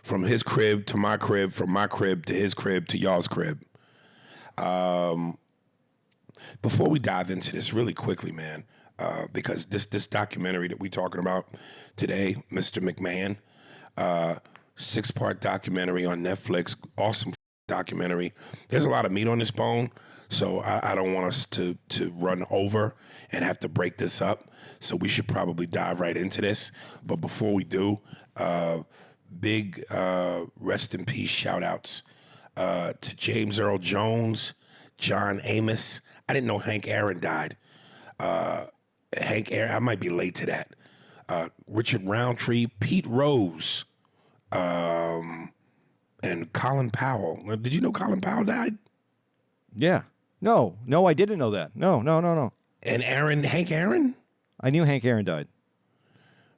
from his crib to my crib, from my crib to his crib to y'all's crib. Before we dive into this really quickly, man, because this documentary that we're talking about today, Mr. McMahon, 6-part documentary on Netflix, awesome documentary. There's a lot of meat on this bone, so I don't want us to run over and have to break this up. So we should probably dive right into this. But before we do, big rest in peace shout outs to James Earl Jones, John Amos. I didn't know Hank Aaron died. Hank Aaron, I might be late to that. Richard Roundtree, Pete Rose, and Colin Powell. Did you know Colin Powell died? Yeah. No, I didn't know that. No. And Hank Aaron? I knew Hank Aaron died.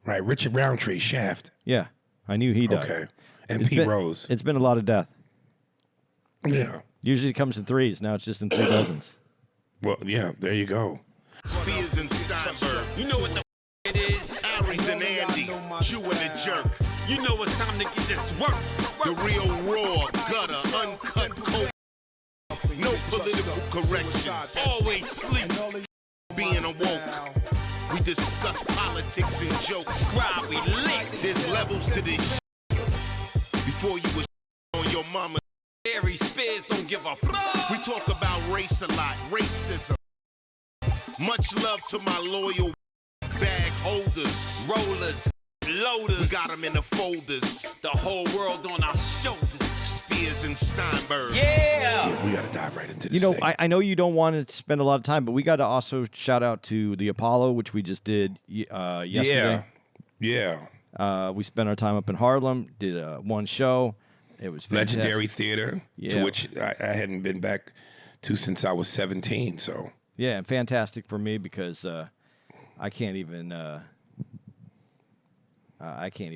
Right, Richard Roundtree, Shaft. Yeah, I knew he died. Okay, and Pete Rose. It's been a lot of death. Yeah. Usually it comes in threes. Now it's just in 3 dozens. Well, yeah, there you go. Spears and Steinberg. You know what the it is? Aries and Andy, Jew and the Jerk. You know it's time to get this work. The real raw, gutter, uncut, cold. No political corrections. Always sleep. Being awoke. We discuss politics and jokes. Scribe, we lit. There's levels to this. Before you was on your mama. Aries Spears don't give a fuck. We talk about race a lot, racism. Much love to my loyal bag holders, rollers, loaders. We got them in the folders. The whole world on our shoulders. Spears and Steinberg. Yeah, we got to dive right into this. You know, thing. I know you don't want to spend a lot of time, but we got to also shout out to the Apollo, which we just did yesterday. Yeah. We spent our time up in Harlem, did one show. It was fantastic. Legendary theater, to which I hadn't been back to since I was 17. So yeah, and fantastic for me because I can't even imagine. I can't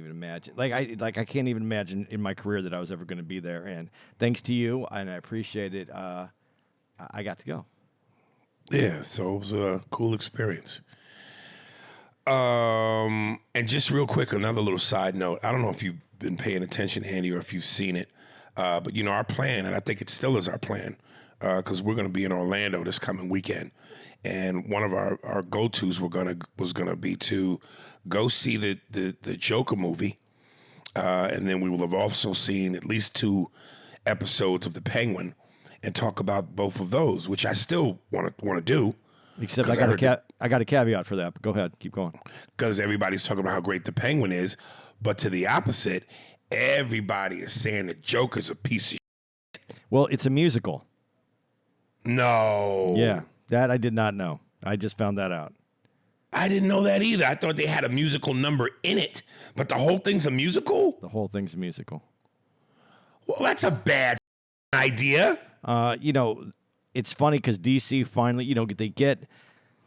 even imagine in my career that I was ever going to be there. And thanks to you, and I appreciate it. I got to go. Yeah, so it was a cool experience. And just real quick, another little side note. I don't know if you've been paying attention, Andy, or if you've seen it. But, you know, our plan, and I think it still is our plan, because we're going to be in Orlando this coming weekend. And one of our go-tos was gonna be to go see the Joker movie. And then we will have also seen at least 2 episodes of The Penguin and talk about both of those, which I still want to do. Except I got a caveat for that, but go ahead. Keep going. Because everybody's talking about how great The Penguin is. But to the opposite, everybody is saying the Joker's a piece of shit. Well, it's a musical. No. Yeah, that I did not know. I just found that out. I didn't know that either. I thought they had a musical number in it. But the whole thing's a musical? The whole thing's a musical. Well, that's a bad idea. You know, it's funny because DC finally, you know, they get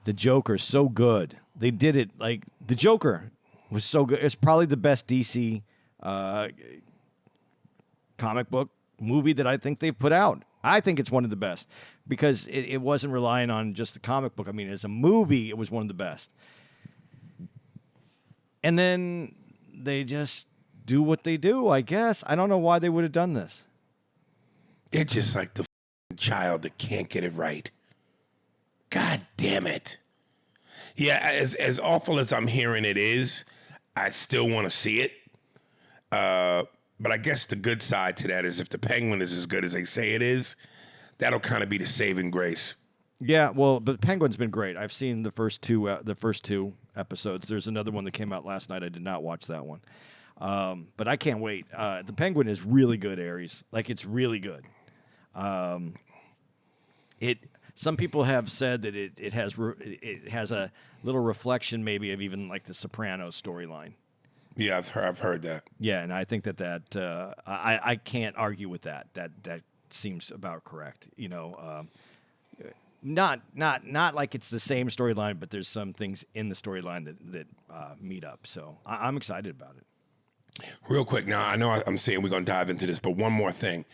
the Joker so good. They did it like the Joker was so good. It's probably the best DC comic book movie that I think they've put out. I think it's one of the best because it wasn't relying on just the comic book. I mean, as a movie, it was one of the best. And then they just do what they do, I guess. I don't know why they would have done this. It's just like the child that can't get it right. God damn it. Yeah, as awful as I'm hearing it is, I still want to see it. But I guess the good side to that is if the Penguin is as good as they say it is, that'll kind of be the saving grace. Yeah, well, but Penguin's been great. I've seen the first two episodes. There's another one that came out last night. I did not watch that one. But I can't wait. The Penguin is really good, Aries. Like, it's really good. Some people have said that it has a little reflection maybe of even like the Sopranos storyline. Yeah, I've heard that. Yeah, and I think that I can't argue with that. That seems about correct. You know, not like it's the same storyline, but there's some things in the storyline that meet up. So I'm excited about it. Real quick, now I know I'm saying we're gonna dive into this, but one more thing.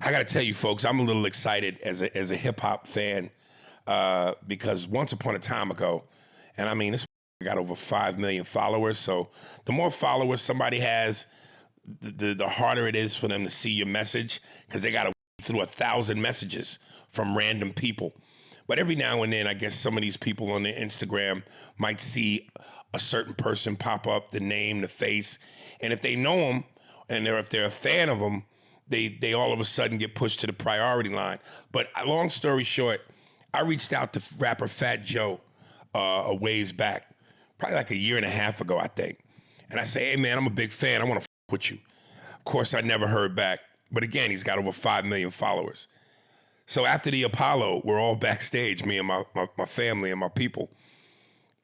I got to tell you, folks, I'm a little excited as a hip hop fan because once upon a time ago, and I mean, this got over 5 million followers. So the more followers somebody has, the harder it is for them to see your message because they got to through 1,000 messages from random people. But every now and then, I guess some of these people on their Instagram might see a certain person pop up, the name, the face, and if they know them, and if they're a fan of them, they all of a sudden get pushed to the priority line. But long story short, I reached out to rapper Fat Joe a ways back, probably like a year and a half ago, I think. And I say, hey, man, I'm a big fan. I want to f with you. Of course, I never heard back. But again, he's got over 5 million followers. So after the Apollo, we're all backstage, me and my family and my people.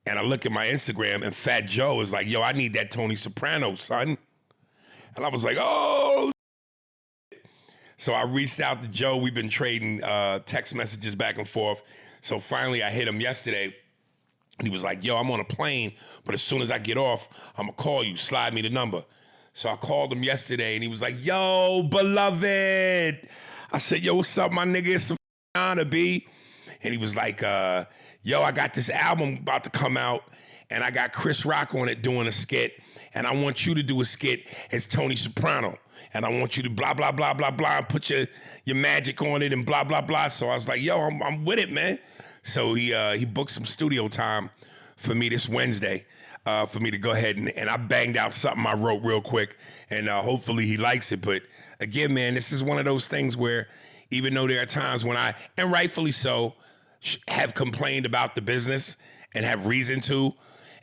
And I look at my Instagram, and Fat Joe is like, yo, I need that Tony Soprano, son. And I was like, oh. So I reached out to Joe. We've been trading text messages back and forth. So finally, I hit him yesterday. And he was like, yo, I'm on a plane, but as soon as I get off, I'm going to call you. Slide me the number. So I called him yesterday, and he was like, yo, beloved. I said, yo, what's up, my nigga? It's an honor, B. And he was like, yo, I got this album about to come out, and I got Chris Rock on it doing a skit, and I want you to do a skit as Tony Soprano. And I want you to blah, blah, blah, blah, blah, and put your magic on it and blah, blah, blah. So I was like, yo, I'm with it, man. So he booked some studio time for me this Wednesday for me to go ahead and I banged out something I wrote real quick, and hopefully he likes it. But again, man, this is one of those things where even though there are times when I, and rightfully so, have complained about the business and have reason to,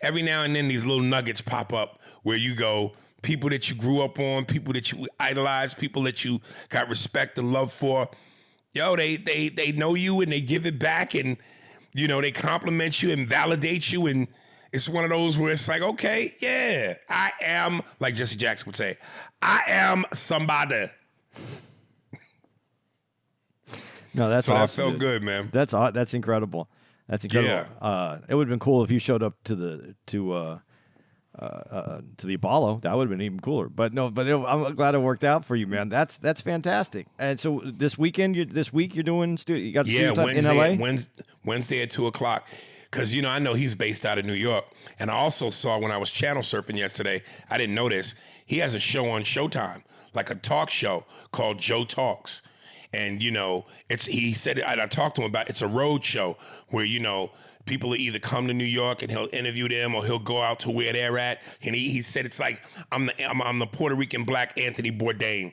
every now and then these little nuggets pop up where you go, people that you grew up on, people that you idolize, people that you got respect and love for, yo, they know you and they give it back, and you know, they compliment you and validate you, and it's one of those where it's like, okay, yeah, I am, like Jesse Jackson would say, I am somebody. No, that's so awesome. that felt good, man. That's incredible. That's incredible. Yeah. It would have been cool if you showed up to the Apollo. That would have been even cooler. But no, I'm glad it worked out for you, man. That's fantastic. And so this week you're doing you got studio time in LA? Wednesday at 2:00. Because, you know, I know he's based out of New York. And I also saw when I was channel surfing yesterday, I didn't know this, he has a show on Showtime, like a talk show called Joe Talks. And, you know, he said, and I talked to him about, it's a road show where, you know, people will either come to New York and he'll interview them, or he'll go out to where they're at. And he said it's like, I'm the Puerto Rican black Anthony Bourdain.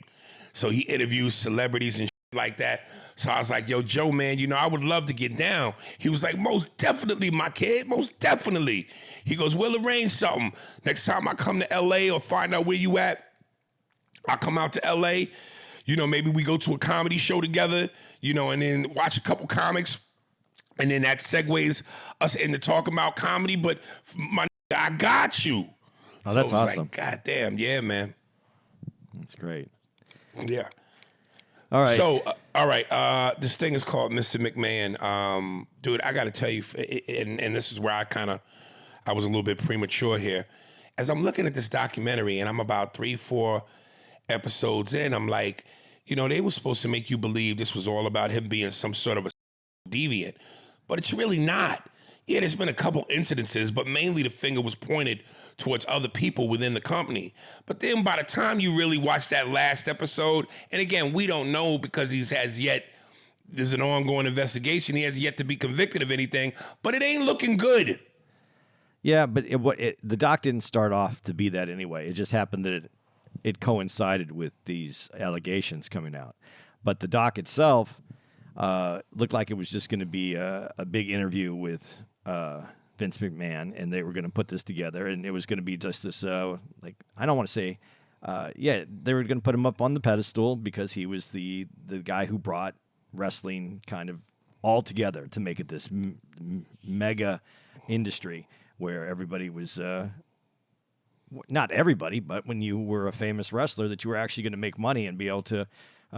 So he interviews celebrities and shit like that. So I was like, yo, Joe, man, you know, I would love to get down. He was like, most definitely, my kid, most definitely. He goes, we'll arrange something. Next time I come to LA or find out where you at, I'll come out to LA. You know, maybe we go to a comedy show together, you know, and then watch a couple comics. And then that segues us into talking about comedy. But my I got you. Oh, that's awesome. Like, God damn, yeah, man. That's great. Yeah. All right. So, all right, this thing is called Mr. McMahon. Dude, I got to tell you, and this is where I was a little bit premature here. As I'm looking at this documentary, and I'm about 3-4 episodes in, I'm like, you know, they were supposed to make you believe this was all about him being some sort of a deviant, but it's really not. Yeah, there's been a couple incidences, but mainly the finger was pointed towards other people within the company. But then by the time you really watch that last episode, and again, we don't know because there's an ongoing investigation. He has yet to be convicted of anything, but it ain't looking good. Yeah, but the doc didn't start off to be that anyway. It just happened that it coincided with these allegations coming out. But the doc itself looked like it was just going to be a big interview with Vince McMahon, and they were going to put this together, and it was going to be just this, like, I don't want to say, they were going to put him up on the pedestal because he was the guy who brought wrestling kind of all together to make it this mega industry where everybody was, not everybody, but when you were a famous wrestler, that you were actually going to make money and be able to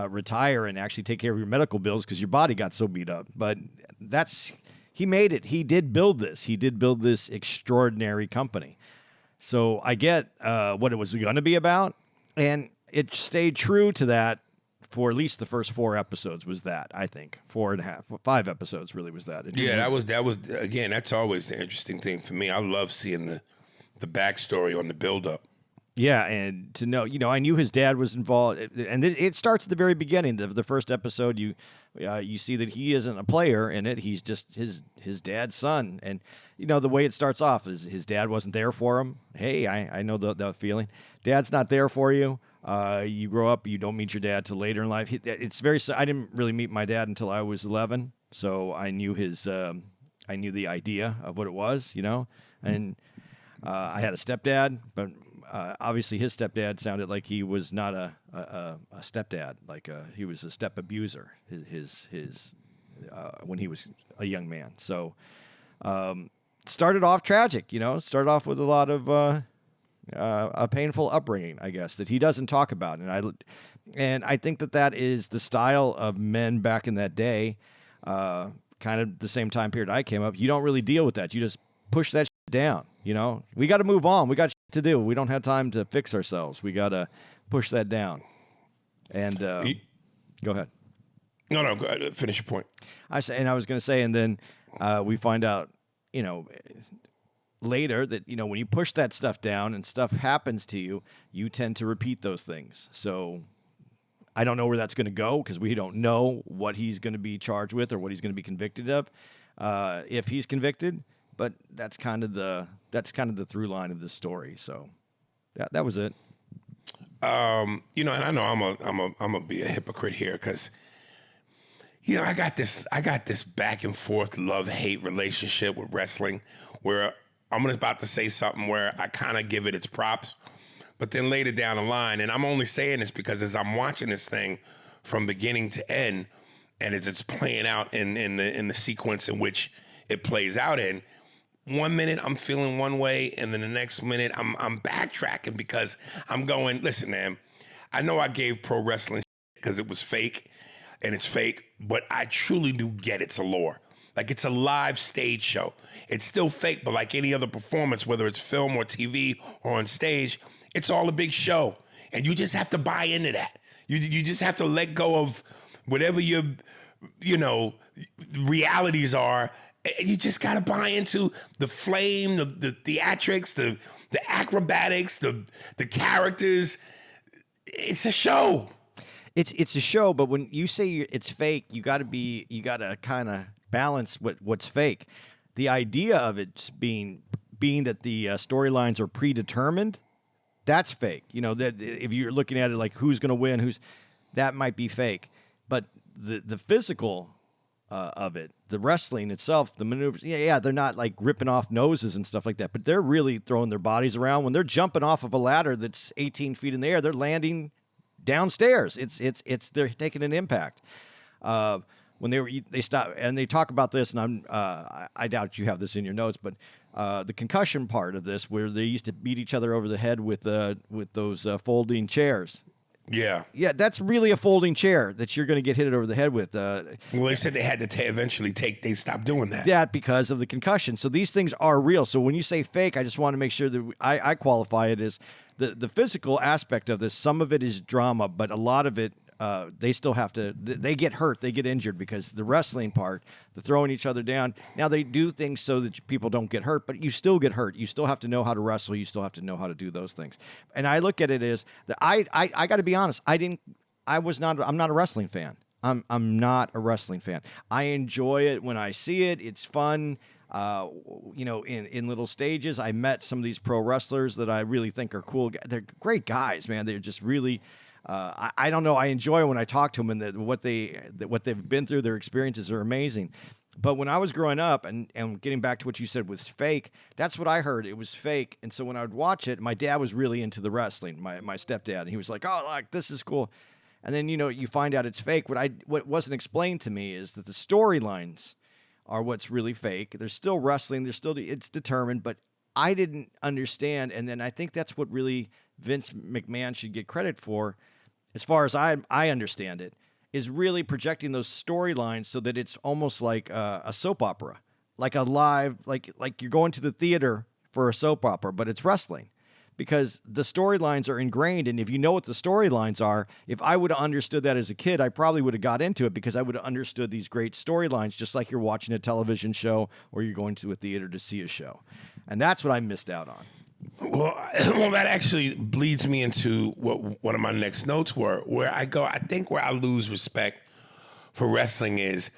retire and actually take care of your medical bills because your body got so beat up. But he made it. He did build this. He did build this extraordinary company. So I get what it was going to be about, and it stayed true to that for at least the first 4 episodes was that, I think. 4.5, 5 episodes really was that. Yeah, that was again, that's always the interesting thing for me. I love seeing the backstory on the buildup. Yeah, and to know, I knew his dad was involved, and it starts at the very beginning. The first episode, you see that he isn't a player in it; he's just his dad's son. And the way it starts off is his dad wasn't there for him. Hey, I know the feeling. Dad's not there for you. You grow up, you don't meet your dad till later in life. It's very. I didn't really meet my dad until I was 11, so I knew I knew the idea of what it was, and I had a stepdad, but. Obviously, his stepdad sounded like he was not a stepdad, like he was a step abuser. His when he was a young man. So started off tragic, Started off with a lot of a painful upbringing, I guess, that he doesn't talk about. And I think that is the style of men back in that day, kind of the same time period I came up. You don't really deal with that. You just push that shit down. We got to move on. We got shit to do. We don't have time to fix ourselves. We got to push that down. And go ahead. No, go ahead. Finish your point. I was going to say, and then we find out, later that when you push that stuff down and stuff happens to you, you tend to repeat those things. So I don't know where that's going to go because we don't know what he's going to be charged with or what he's going to be convicted of, if he's convicted. But that's kind of the through line of this story. So that was it. And I know I'm gonna be a hypocrite here because I got this back and forth love-hate relationship with wrestling where I'm about to say something where I kind of give it its props, but then later down the line, and I'm only saying this because as I'm watching this thing from beginning to end, and as it's playing out in the sequence in which it plays out in. 1 minute I'm feeling one way, and then the next minute I'm backtracking because I'm going, listen, man, I know I gave pro wrestling because it was fake, and it's fake, but I truly do get its allure. Like, it's a live stage show. It's still fake, but like any other performance, whether it's film or TV or on stage, it's all a big show, and you just have to buy into that. You just have to let go of whatever your realities are. You just got to buy into the flame, the theatrics, the acrobatics, the characters. It's a show. It's a show, but when you say it's fake, you got to kind of balance what's fake. The idea of it being that the storylines are predetermined, that's fake. That if you're looking at it like who's going to win, that might be fake. But the physical of it, the wrestling itself, the maneuvers, they're not like ripping off noses and stuff like that, but they're really throwing their bodies around. When they're jumping off of a ladder that's 18 feet in the air, they're landing downstairs. They're taking an impact. When they stop and they talk about this, and I doubt you have this in your notes, but the concussion part of this, where they used to beat each other over the head with those folding chairs. Yeah, that's really a folding chair that you're going to get hit over the head with. Well, they said they had to eventually they stopped doing that. That because of the concussion. So these things are real. So when you say fake, I just want to make sure that I qualify it as the physical aspect of this. Some of it is drama, but a lot of it, they still have to, they get hurt, they get injured because the wrestling part, the throwing each other down. Now they do things so that people don't get hurt, but you still get hurt. You still have to know how to wrestle. You still have to know how to do those things. And I look at it as that I got to be honest. I'm not a wrestling fan. I'm not a wrestling fan. I enjoy it when I see it. It's fun. In little stages. I met some of these pro wrestlers that I really think are cool. They're great guys, man. They're just really, I don't know. I enjoy when I talk to them and what they've been through. Their experiences are amazing. But when I was growing up and getting back to what you said was fake, that's what I heard. It was fake. And so when I would watch it, my dad was really into the wrestling, my stepdad, and he was like, oh, like, this is cool. And then, you find out it's fake. What wasn't explained to me is that the storylines are what's really fake. There's still wrestling. It's determined, but I didn't understand. And then I think that's what really Vince McMahon should get credit for, as far as I understand it, is really projecting those storylines so that it's almost like a soap opera, like a live, like you're going to the theater for a soap opera, but it's wrestling. Because the storylines are ingrained, and if you know what the storylines are, if I would have understood that as a kid, I probably would have got into it because I would have understood these great storylines, just like you're watching a television show or you're going to a theater to see a show. And that's what I missed out on. Well, that actually leads me into what one of my next notes were, where I go. I think where I lose respect for wrestling is,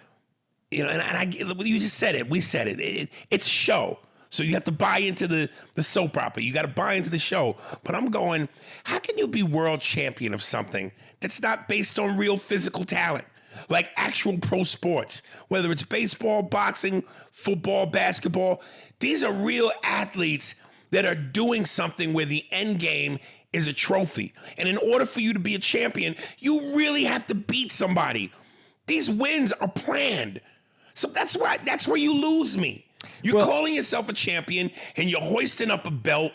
you just said it. We said it. It's a show. So you have to buy into the soap opera. You got to buy into the show. But I'm going, how can you be world champion of something that's not based on real physical talent? Like actual pro sports, whether it's baseball, boxing, football, basketball. These are real athletes that are doing something where the end game is a trophy. And in order for you to be a champion, you really have to beat somebody. These wins are planned. So that's where you lose me. You're calling yourself a champion and you're hoisting up a belt,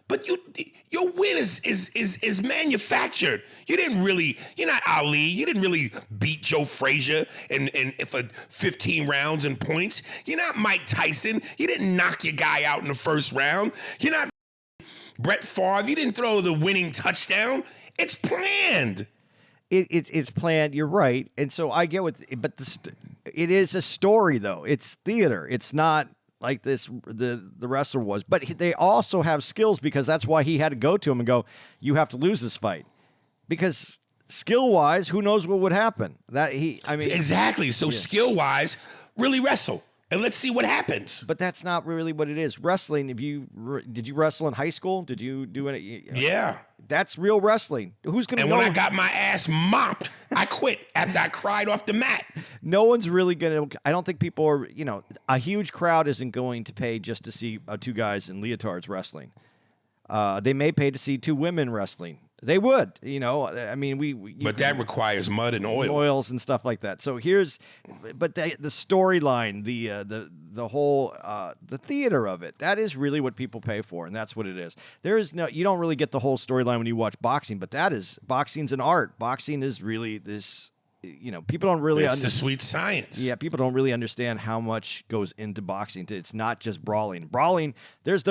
but your win is manufactured. You're not Ali. You didn't really beat Joe Frazier for 15 rounds and points. You're not Mike Tyson. You didn't knock your guy out in the first round. You're not Brett Favre. You didn't throw the winning touchdown. It's planned. It's planned. You're right, and so I get but it is a story though. It's theater. It's not like the wrestler was, but they also have skills because that's why he had to go to him and go, "You have to lose this fight," because skill wise, who knows what would happen? Exactly. So skill wise, really wrestle. And let's see what happens. But that's not really what it is. Wrestling, did you wrestle in high school? Did you do it? Yeah. That's real wrestling. Who's going to know? And when I got my ass mopped, I quit after I cried off the mat. No one's really going to, I don't think people are, a huge crowd isn't going to pay just to see two guys in leotards wrestling. They may pay to see two women wrestling. They would, but that requires mud and oils and stuff like that. So but the storyline, the whole the theater of it, that is really what people pay for, and that's what it is. You don't really get the whole storyline when you watch boxing, but boxing's an art. Boxing is really this. People don't really. It's the sweet science. Yeah, people don't really understand how much goes into boxing. It's not just brawling. Brawling, there's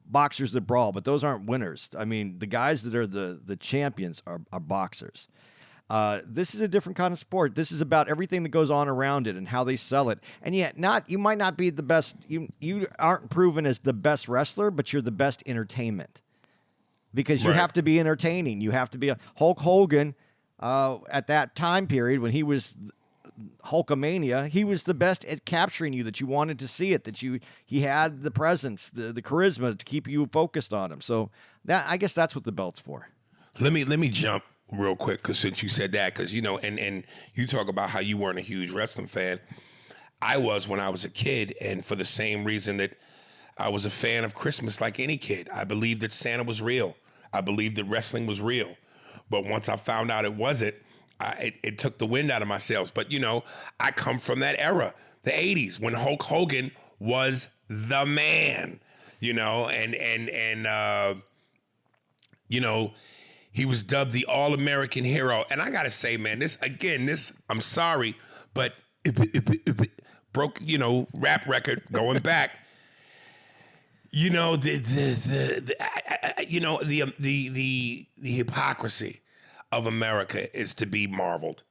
boxers that brawl, but those aren't winners. I mean, the guys that are the champions are boxers. This is a different kind of sport. This is about everything that goes on around it and how they sell it. And yet, you might not be the best. You aren't proven as the best wrestler, but you're the best entertainment because you have to be entertaining. You have to be Hulk Hogan. At that time period when he was Hulkamania, he was the best at capturing you, that you wanted to see it, he had the presence, the charisma to keep you focused on him. So I guess that's what the belt's for. Let me jump real quick, because since you said that, because and you talk about how you weren't a huge wrestling fan. I was when I was a kid, and for the same reason that I was a fan of Christmas like any kid. I believed that Santa was real. I believed that wrestling was real. But once I found out it wasn't, it took the wind out of my sails. But, I come from that era, the 80s, when Hulk Hogan was the man, and he was dubbed the All-American Hero. And I got to say, man, I'm sorry, but broke, rap record going back. The hypocrisy of America is to be marveled.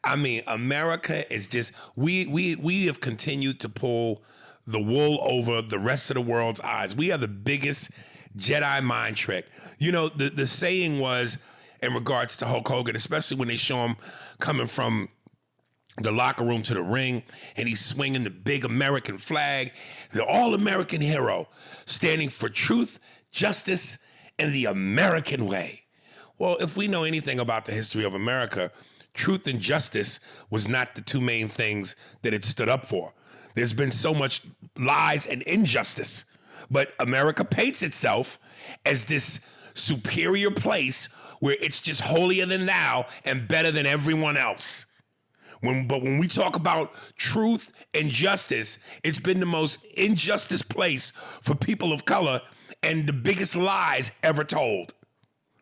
I mean, America is just, we have continued to pull the wool over the rest of the world's eyes. We are the biggest Jedi mind trick. The saying was, in regards to Hulk Hogan, especially when they show him coming from the locker room to the ring, and he's swinging the big American flag, the all-American hero, standing for truth, justice, and the American way. Well, if we know anything about the history of America, truth and justice was not the two main things that it stood up for. There's been so much lies and injustice, but America paints itself as this superior place where it's just holier than thou and better than everyone else. But when we talk about truth and justice, it's been the most injustice place for people of color and the biggest lies ever told.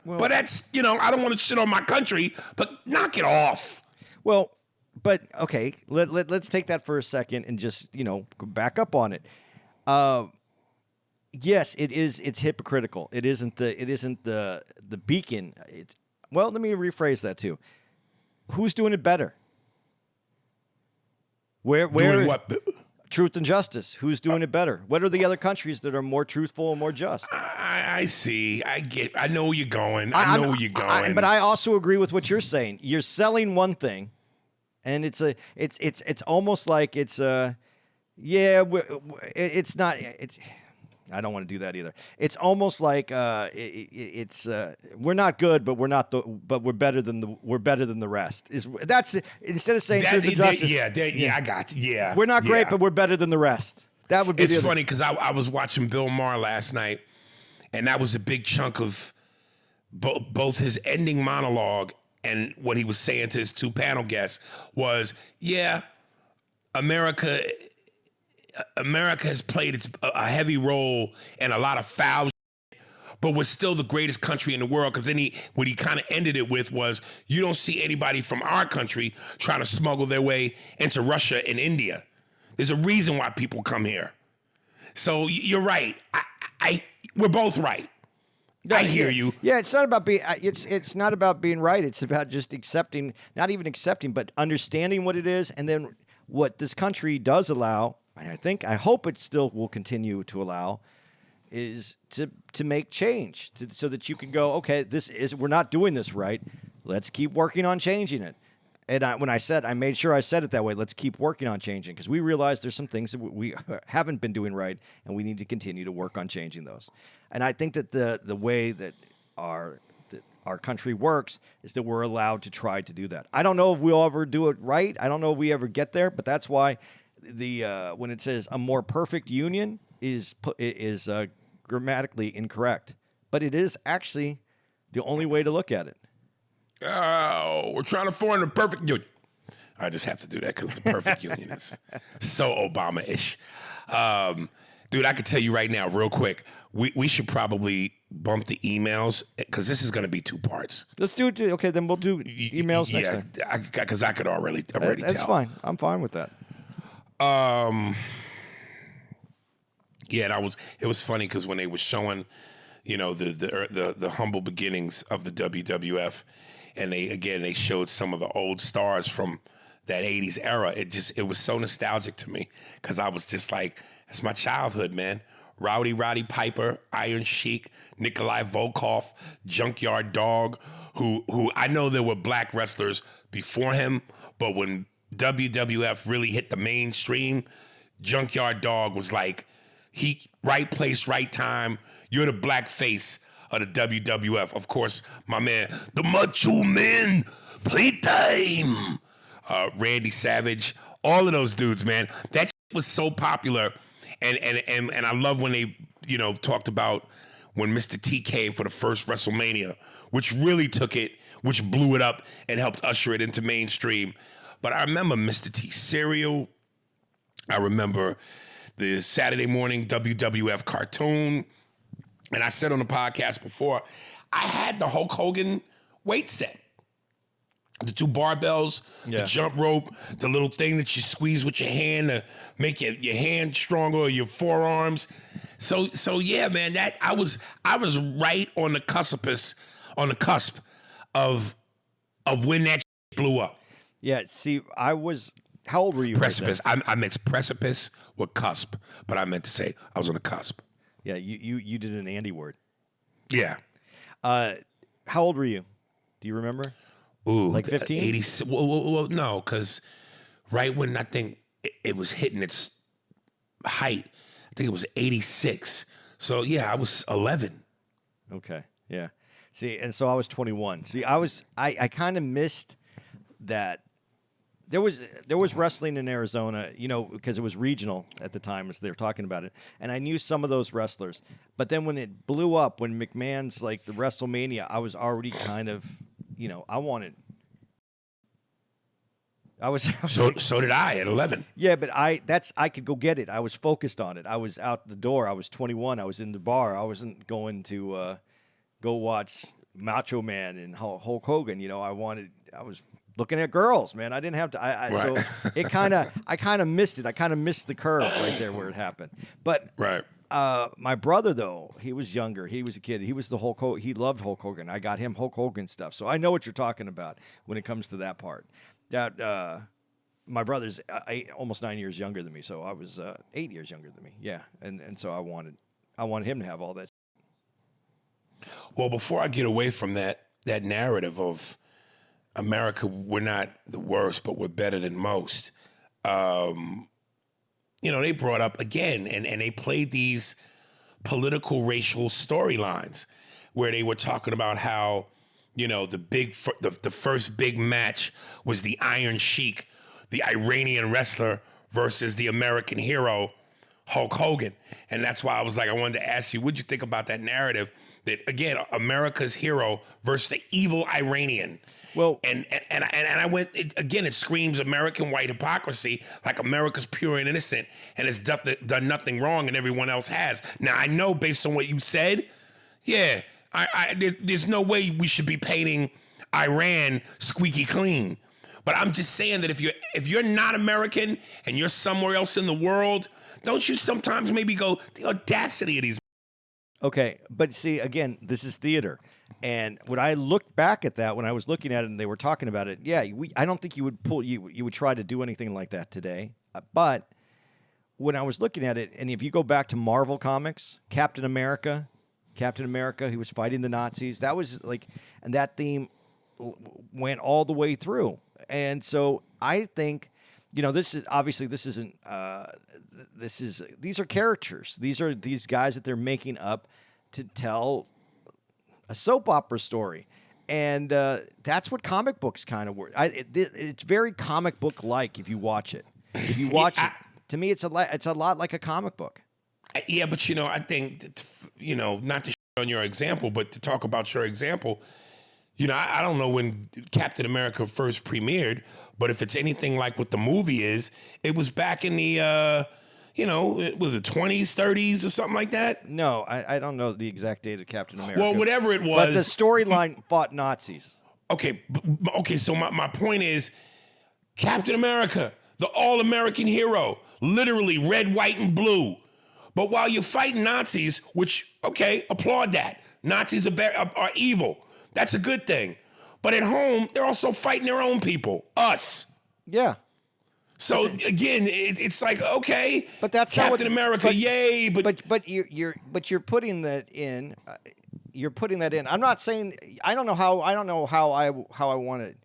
Well, but that's, I don't want to shit on my country, but knock it off. Well, but okay, let's take that for a second and just, back up on it. Yes, it's hypocritical. It isn't the beacon. Well, let me rephrase that too. Who's doing it better? Where doing what? Truth and justice. Who's doing it better? What are the other countries that are more truthful and more just? I see. I know where you're going. I know where you're going. But I also agree with what you're saying. You're selling one thing, and it's almost like it's not. I don't want to do that either. It's almost like we're not good, but we're better than the rest. That's instead of saying truth and justice? Yeah, I got you. Yeah, we're not great, but we're better than the rest. That would be. It's funny because I was watching Bill Maher last night, and that was a big chunk of both his ending monologue and what he was saying to his two panel guests was, America has played a heavy role in a lot of foul shit, but we're still the greatest country in the world. Because then what he kind of ended it with was, you don't see anybody from our country trying to smuggle their way into Russia and India. There's a reason why people come here. So you're right. We're both right. I hear you. Yeah, it's not about being. It's not about being right. It's about just accepting, not even accepting, but understanding what it is, and then what this country does allow. And I hope it still will continue to allow, is to make change, so that you can go, okay, we're not doing this right. Let's keep working on changing it. And I made sure I said it that way. Let's keep working on changing, because we realize there's some things that we haven't been doing right, and we need to continue to work on changing those. And I think that the way that our country works is that we're allowed to try to do that. I don't know if we'll ever do it right. I don't know if we ever get there, but that's why when it says a more perfect union is grammatically incorrect, but it is actually the only way to look at it. Oh, we're trying to form the perfect union. I just have to do that because the perfect union is so Obama-ish. Dude, I could tell you right now, real quick, we should probably bump the emails, because this is going to be 2 parts. Let's do it. Okay, then we'll do emails next time. Yeah, because I could already tell. That's fine. I'm fine with that. Yeah, and it was funny because when they were showing, the humble beginnings of the WWF, and they showed some of the old stars from that 80s era. It was so nostalgic to me, because I was just like, it's my childhood, man. Roddy Piper, Iron Sheik, Nikolai Volkov, Junkyard Dog, who I know there were black wrestlers before him, but when WWF really hit the mainstream, Junkyard Dog was like, right place, right time. You're the black face of the WWF. Of course, my man, the Macho Man, Playtime, Randy Savage, all of those dudes, man. That was so popular, and I love when they talked about when Mr. T came for the first WrestleMania, which really took it, which blew it up and helped usher it into mainstream. But I remember Mr. T cereal. I remember the Saturday morning WWF cartoon. And I said on the podcast before, I had the Hulk Hogan weight set. The 2 barbells, the jump rope, the little thing that you squeeze with your hand to make your hand stronger, or your forearms. So yeah, man, that I was right on the cusp of when that blew up. Yeah, see, how old were you? Precipice. I mixed precipice with cusp, but I meant to say I was on the cusp. Yeah, you did an Andy word. Yeah. How old were you? Do you remember? Ooh, like 15? 80. Well, no, because right when I think it was hitting its height, I think it was 86. So yeah, I was 11. Okay, yeah. See, and so I was 21. See, I kind of missed that. There was wrestling in Arizona, because it was regional at the time as they were talking about it, and I knew some of those wrestlers. But then when it blew up, when McMahon's like the WrestleMania, I was already kind of, I wanted. So did I at 11. Yeah, but I could go get it. I was focused on it. I was out the door. I was 21. I was in the bar. I wasn't going to go watch Macho Man and Hulk Hogan. I was looking at girls, man. I didn't have to. Right. So I kind of missed it. I kind of missed the curve right there where it happened. But right. My brother, though, he was younger. He was a kid. He was the Hulk Hogan. He loved Hulk Hogan. I got him Hulk Hogan stuff. So I know what you're talking about when it comes to that part. That my brother's almost 9 years younger than me, so I was 8 years younger than me. Yeah, and so I wanted him to have all that. Well, before I get away from that narrative of America, we're not the worst, but we're better than most. They brought up again, and they played these political racial storylines where they were talking about how, the first big match was the Iron Sheik, the Iranian wrestler, versus the American hero, Hulk Hogan. And that's why I was like, I wanted to ask you, what'd you think about that narrative that, again, America's hero versus the evil Iranian? Well, and I went, it screams American white hypocrisy, like America's pure and innocent and has done nothing wrong and everyone else has. Now, I know based on what you said, yeah, there's no way we should be painting Iran squeaky clean. But I'm just saying that if you're not American and you're somewhere else in the world, don't you sometimes maybe go, the audacity of these? Okay, but see, again, this is theater. And when I looked back at that, when I was looking at it and they were talking about it, yeah, I don't think you would try to do anything like that today. But when I was looking at it, and if you go back to Marvel Comics, Captain America, he was fighting the Nazis. That was like, and that theme went all the way through. And so I think, these are characters. These are these guys that they're making up to tell a soap opera story. And that's what comic books kind of were. It's very comic book like if you watch it. If you watch it, to me, it's a lot like a comic book. Yeah, but I think not to on your example, but to talk about your example. I don't know when Captain America first premiered, but if it's anything like what the movie is, it was back in the, it was the 20s, 30s or something like that. No, I don't know the exact date of Captain America. Well, whatever it was. But the storyline fought Nazis. Okay, so my point is, Captain America, the all-American hero, literally red, white, and blue. But while you're fighting Nazis, which, okay, applaud that. Nazis are evil. That's a good thing. But at home, they're also fighting their own people, us. Yeah. So again, it's like, okay, but that's Captain America, yay! But you're putting that in. You're putting that in. I'm not saying I don't know how I want it.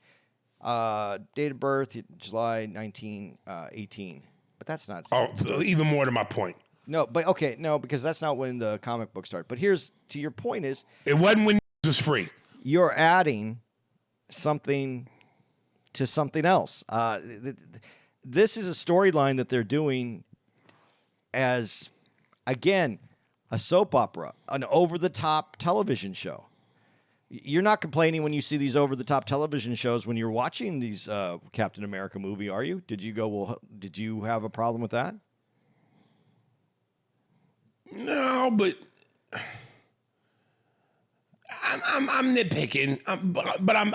Date of birth, July 1918. But that's not. Oh, even more to my point. No, but okay, no, because that's not when the comic book started. But here's to your point is. It wasn't when it was free. You're adding something to something else. This is a storyline that they're doing as, again, a soap opera, an over-the-top television show. You're not complaining when you see these over-the-top television shows when you're watching these Captain America movie, are you? Did you have a problem with that? No, but I'm nitpicking, but I'm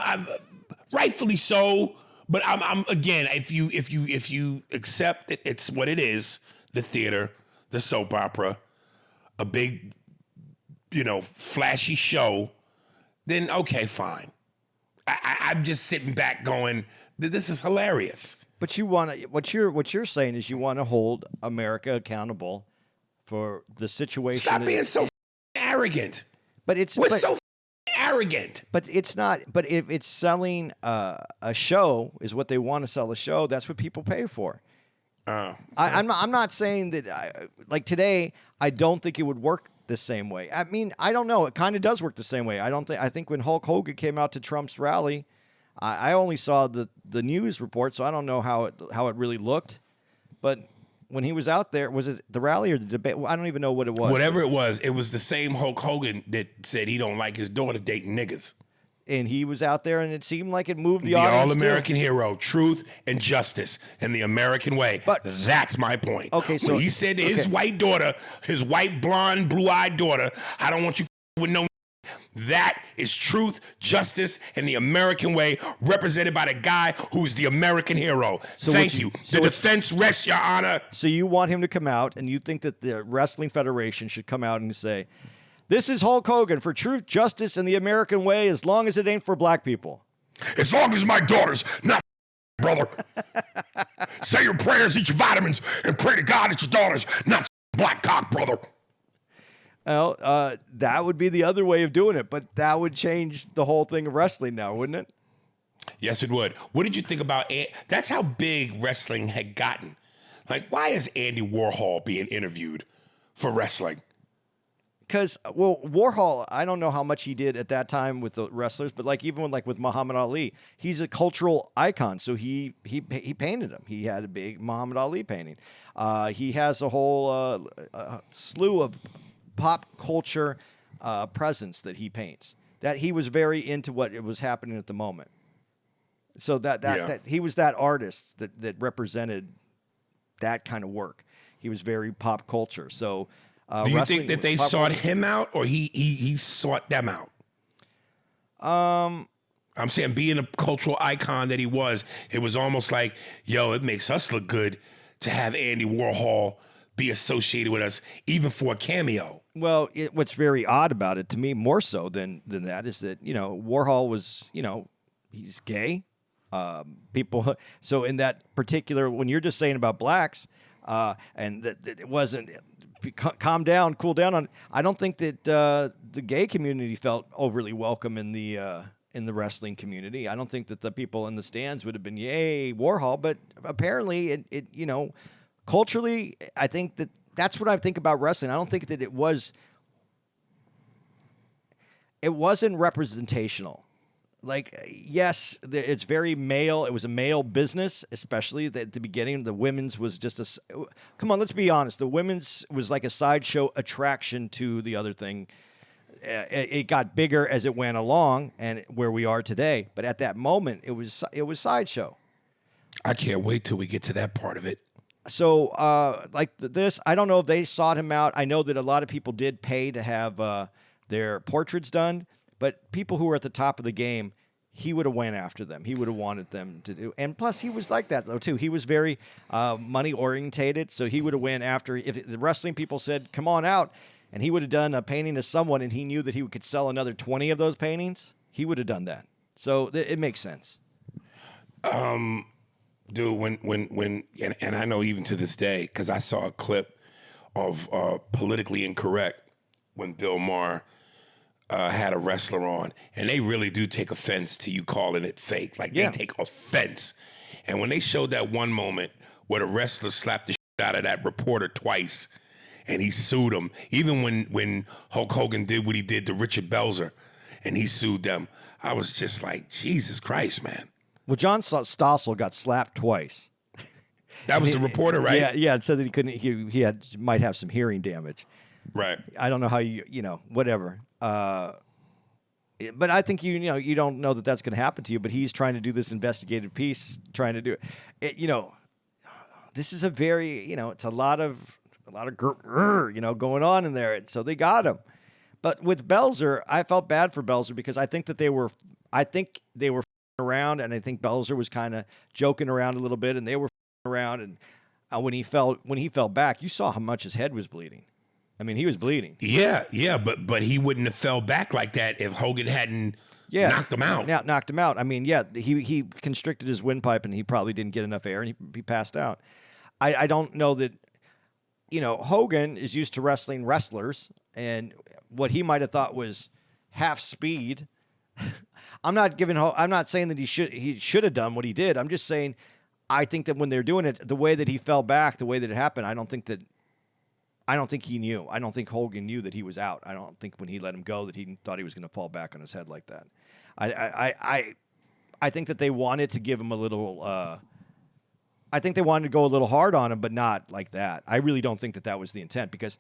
rightfully so. But I'm again, if you accept that it's what it is, the theater, the soap opera, a big, flashy show, then okay, fine. I'm just sitting back going, this is hilarious. But what you're saying is you want to hold America accountable for the situation. Stop being so arrogant. But we're so arrogant. But it's not. But if it's selling a show, is what they want to sell a show. That's what people pay for. I'm not saying that. Like today, I don't think it would work the same way. I mean, I don't know. It kind of does work the same way. I think when Hulk Hogan came out to Trump's rally, I only saw the news report, so I don't know how it really looked. But when he was out there, was it the rally or the debate? I don't even know what it was. Whatever it was the same Hulk Hogan that said he don't like his daughter dating niggas. And he was out there, and it seemed like it moved the audience. The all-American hero, truth and justice, and the American way. But that's my point. Okay, so when he said to his white daughter, his white, blonde, blue-eyed daughter, I don't want you with no. That is truth, justice, and the American way, represented by the guy who's the American hero. So Thank you. The defense rests, Your Honor. So you want him to come out, and you think that the Wrestling Federation should come out and say, this is Hulk Hogan for truth, justice, and the American way, as long as it ain't for black people. As long as my daughter's not brother. Say your prayers, eat your vitamins, and pray to God that your daughter's not black cock, brother. Well, that would be the other way of doing it, but that would change the whole thing of wrestling now, wouldn't it? Yes, it would. What did you think about that's how big wrestling had gotten. Like, why is Andy Warhol being interviewed for wrestling? Because, well, Warhol, I don't know how much he did at that time with the wrestlers, but like even with Muhammad Ali, he's a cultural icon. So he painted him. He had a big Muhammad Ali painting. He has a whole slew of pop culture presence that he paints. That he was very into what it was happening at the moment. So that he was that artist that represented that kind of work. He was very pop culture. So. Do you think that they sought him out, or he sought them out? I'm saying, being a cultural icon that he was, it was almost like, yo, it makes us look good to have Andy Warhol be associated with us, even for a cameo. Well, what's very odd about it, to me, more so than that, is that, Warhol was, he's gay. People. So in that particular, when you're just saying about blacks, and that it wasn't. Calm down, cool down on. I don't think that the gay community felt overly welcome in the wrestling community. I don't think that the people in the stands would have been yay Warhol, but apparently it culturally, I think that's what I think about wrestling. I don't think that it wasn't representational. Like, yes, it's very male. It was a male business, especially at the beginning. The women's was just come on, let's be honest. The women's was like a sideshow attraction to the other thing. It got bigger as it went along, and where we are today. But at that moment, it was sideshow. I can't wait till we get to that part of it. So, like this, I don't know if they sought him out. I know that a lot of people did pay to have their portraits done. But people who were at the top of the game, he would have went after them. He would have wanted them to do. And plus, he was like that, though, too. He was very money-orientated, so he would have went after. If the wrestling people said, come on out, and he would have done a painting of someone, and he knew that he could sell another 20 of those paintings, he would have done that. So it makes sense. Dude, when and I know even to this day, because I saw a clip of Politically Incorrect when Bill Maher had a wrestler on, and they really do take offense to you calling it fake. Like, they take offense. And when they showed that one moment where the wrestler slapped the shit out of that reporter twice, and he sued him, even when Hulk Hogan did what he did to Richard Belzer, and he sued them, I was just like, Jesus Christ, man. Well, John Stossel got slapped twice. That was the reporter, right? Yeah. It said that he couldn't. He might have some hearing damage. Right. I don't know how whatever. But I think you don't know that that's going to happen to you. But he's trying to do this investigative piece, trying to do it. This is a very it's a lot of going on in there. And so they got him. But with Belzer, I felt bad for Belzer because I think they were around, and I think Belzer was kind of joking around a little bit, and they were around. And when he fell back, you saw how much his head was bleeding. I mean, he was bleeding. Yeah, but he wouldn't have fell back like that if Hogan hadn't knocked him out. Yeah, knocked him out. I mean, he constricted his windpipe, and he probably didn't get enough air, and he passed out. I don't know that, Hogan is used to wrestling wrestlers, and what he might have thought was half speed. I'm not saying that he should have done what he did. I'm just saying, I think that when they're doing it, the way that he fell back, the way that it happened, I don't think he knew. I don't think Hogan knew that he was out. I don't think when he let him go that he thought he was going to fall back on his head like that. I think that they wanted to give him a little. I think they wanted to go a little hard on him, but not like that. I really don't think that was the intent, because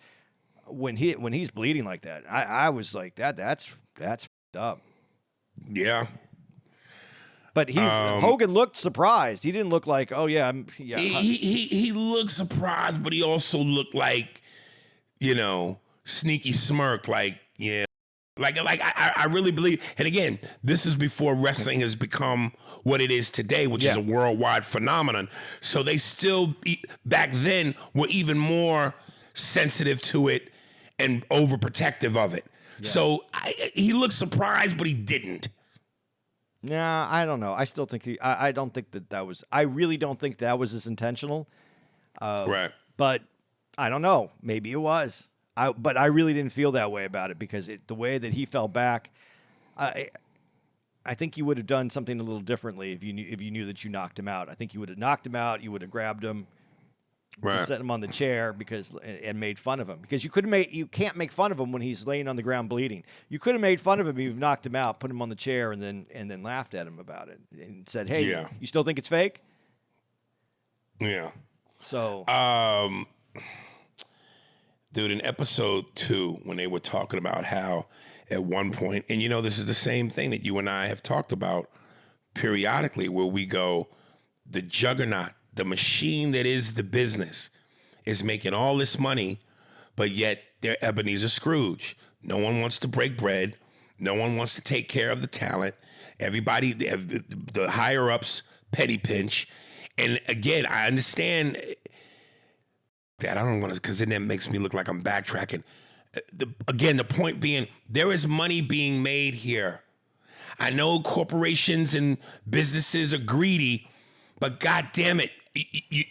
when he's bleeding like that, I was like that's f***ed up. Yeah. But Hogan looked surprised. He didn't look like, oh yeah, yeah. He looked surprised, but he also looked like, sneaky smirk, like, yeah. Like I really believe, and again, this is before wrestling has become what it is today, which is a worldwide phenomenon. So they still, back then, were even more sensitive to it and overprotective of it. Yeah. So he looked surprised, but he didn't. Nah, I don't know. I still think I don't think that was. I really don't think that was as intentional. Right. But I don't know. Maybe it was. But I really didn't feel that way about it because the way that he fell back, I think you would have done something a little differently if you knew that you knocked him out. I think you would have knocked him out. You would have grabbed him, just set him on the chair and made fun of him because you can't make fun of him when he's laying on the ground bleeding. You could have made fun of him if you've knocked him out, put him on the chair, and then laughed at him about it and said, "Hey, you still think it's fake?" Yeah. So, dude, in episode 2, when they were talking about how at one point, and this is the same thing that you and I have talked about periodically, where we go, the juggernaut, the machine that is the business, is making all this money, but yet they're Ebenezer Scrooge. No one wants to break bread. No one wants to take care of the talent. Everybody, the higher ups, petty pinch. And again, I understand that. I don't want to, because then that makes me look like I'm backtracking. The point being, there is money being made here. I know corporations and businesses are greedy, but God damn it,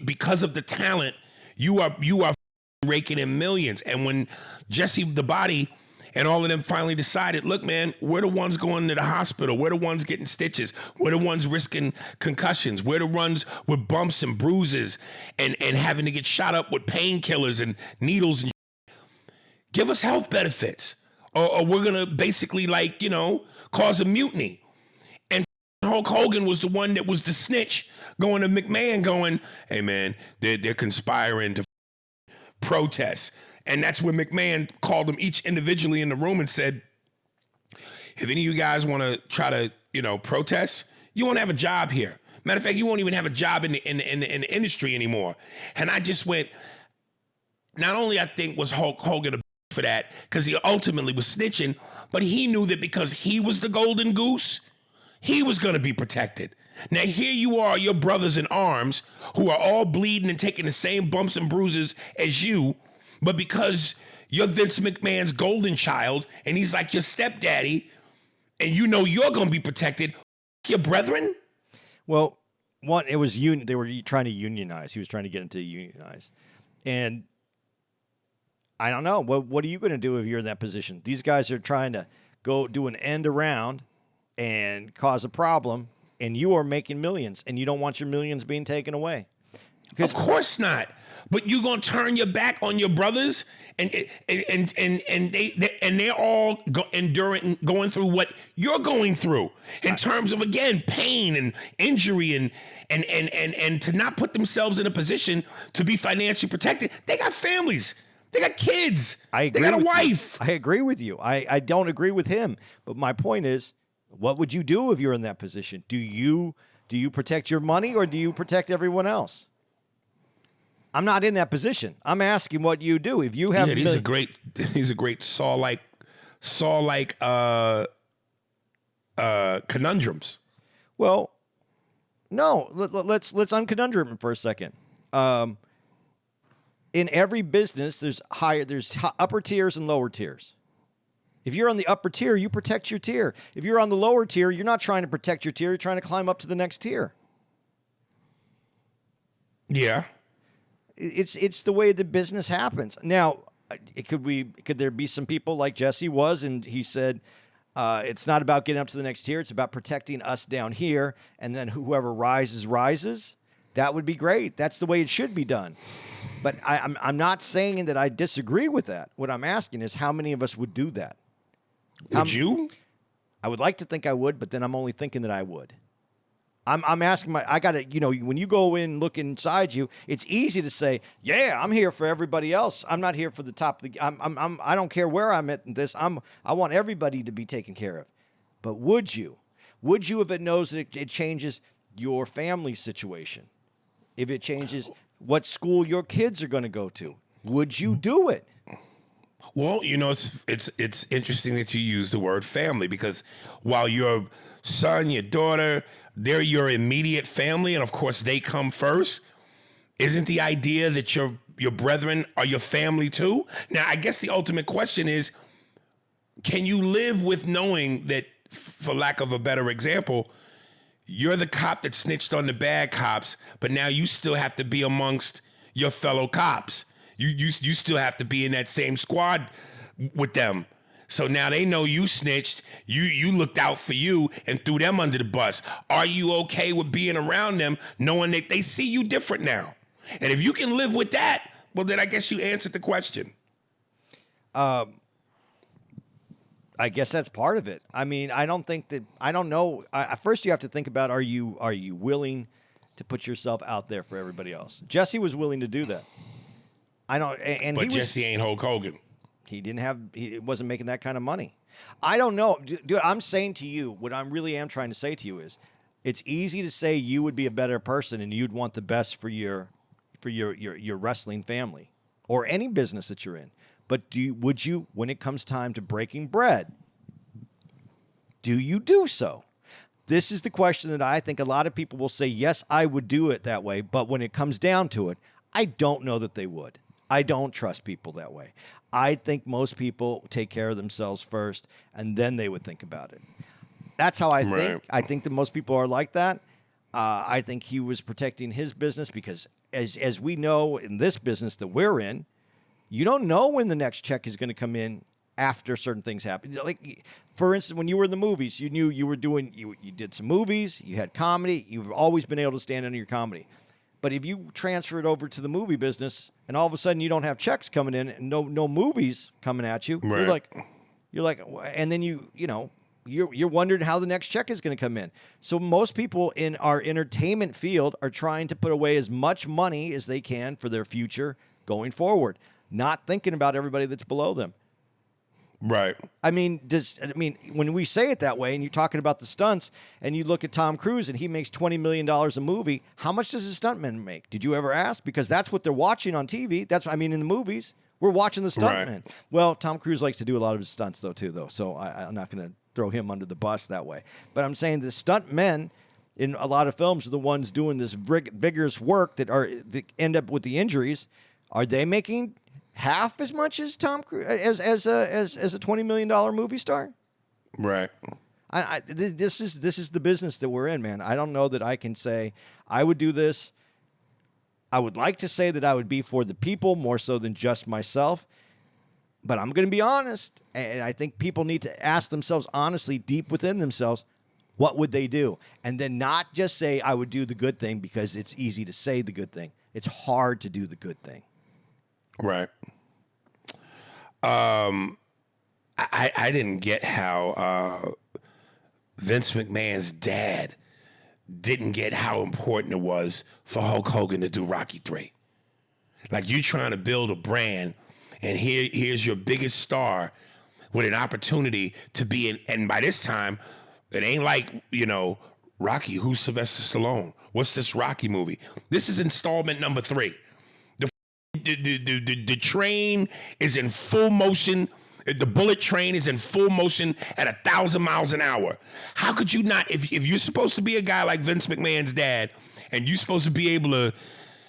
because of the talent, you are raking in millions. And when Jesse the Body and all of them finally decided, look, man, we're the ones going to the hospital. We're the ones getting stitches. We're the ones risking concussions. We're the ones with bumps and bruises and having to get shot up with painkillers and needles and give us health benefits, or we're going to basically, cause a mutiny. And Hulk Hogan was the one that was the snitch going to McMahon going, hey, man, they're conspiring to protest. And that's when McMahon called them each individually in the room and said, if any of you guys want to try to, protest, you won't have a job here. Matter of fact, you won't even have a job in the industry anymore. And I just went, not only I think was Hulk Hogan a for that, because he ultimately was snitching, but he knew that because he was the golden goose, he was going to be protected. Now, here you are, your brothers in arms, who are all bleeding and taking the same bumps and bruises as you, but because you're Vince McMahon's golden child, and he's like your stepdaddy, and you know you're going to be protected, your brethren? Well, one, it was they were trying to unionize. He was trying to get him to unionize. And I don't know. What are you going to do if you're in that position? These guys are trying to go do an end around and cause a problem, and you are making millions, and you don't want your millions being taken away. Of course not. But you're gonna turn your back on your brothers, and they're all going through what you're going through in terms of, again, pain and injury and to not put themselves in a position to be financially protected. They got families. They got kids. They got a wife. I agree with you. I don't agree with him. But my point is, what would you do if you're in that position? Do you protect your money or do you protect everyone else? I'm not in that position. I'm asking what you do if you have. Yeah, he's a great Saw-like conundrums. Well, no. Let's unconundrum him for a second. In every business, there's upper tiers and lower tiers. If you're on the upper tier, you protect your tier. If you're on the lower tier, you're not trying to protect your tier. You're trying to climb up to the next tier. Yeah. It's the way the business happens. Now, could there be some people like Jesse was, and he said, it's not about getting up to the next tier. It's about protecting us down here, and then whoever rises. That would be great. That's the way it should be done. But I'm not saying that I disagree with that. What I'm asking is how many of us would do that? Would you? I would like to think I would, but then I'm only thinking that I would. I'm asking I got to, when you go in and look inside you, it's easy to say, yeah, I'm here for everybody else. I'm not here for the top of the, I don't care where I'm at in this. I want everybody to be taken care of. But would you if it knows that it changes your family situation? If it changes what school your kids are going to go to, would you do it? Well, it's interesting that you use the word family, because while your son, your daughter, they're your immediate family, and of course they come first, isn't the idea that your brethren are your family too? Now, I guess the ultimate question is, can you live with knowing that for lack of a better example, you're the cop that snitched on the bad cops, but now you still have to be amongst your fellow cops. You still have to be in that same squad with them. So now they know you snitched, you looked out for you and threw them under the bus. Are you okay with being around them, knowing that they see you different now? And if you can live with that, well, then I guess you answered the question. I guess that's part of it. I mean, I don't know. First, you have to think about, are you willing to put yourself out there for everybody else? Jesse was willing to do that. But Jesse ain't Hulk Hogan. He wasn't making that kind of money. I don't know. Dude, I'm saying to you, what I really am trying to say to you is, it's easy to say you would be a better person and you'd want the best for your wrestling family or any business that you're in. But would you, when it comes time to breaking bread, do you do so? This is the question that I think a lot of people will say, yes, I would do it that way. But when it comes down to it, I don't know that they would. I don't trust people that way. I think most people take care of themselves first, and then they would think about it. That's how I think. Right. I think that most people are like that. I think he was protecting his business because, as we know in this business that we're in, you don't know when the next check is going to come in after certain things happen. Like, for instance, when you were in the movies, you knew you did some movies, you had comedy, you've always been able to stand under your comedy. But if you transfer it over to the movie business and all of a sudden you don't have checks coming in and no movies coming at you, right. you're like, and then you're wondering how the next check is going to come in. So most people in our entertainment field are trying to put away as much money as they can for their future going forward, not thinking about everybody that's below them. Right. I mean, when we say it that way, and you're talking about the stunts, and you look at Tom Cruise, and he makes $20 million a movie, how much does a stuntman make? Did you ever ask? Because that's what they're watching on TV. In the movies, we're watching the stuntman. Right. Well, Tom Cruise likes to do a lot of his stunts, though. So I'm not going to throw him under the bus that way. But I'm saying the stuntmen in a lot of films are the ones doing this vigorous work that end up with the injuries. Are they making half as much as Tom Cruise as a $20 million movie star? Right. This is the business that we're in, man. I don't know that I can say I would do this. I would like to say that I would be for the people more so than just myself, but I'm going to be honest, and I think people need to ask themselves honestly, deep within themselves, what would they do? And then not just say I would do the good thing because it's easy to say the good thing. It's hard to do the good thing. Right. I didn't get how Vince McMahon's dad didn't get how important it was for Hulk Hogan to do Rocky III. Like, you trying to build a brand, and here's your biggest star with an opportunity to be in, and by this time, it ain't like, Rocky, who's Sylvester Stallone? What's this Rocky movie? This is installment number 3. The train is in full motion. The bullet train is in full motion at 1,000 miles an hour. How could you not, if you're supposed to be a guy like Vince McMahon's dad, and you're supposed to be able to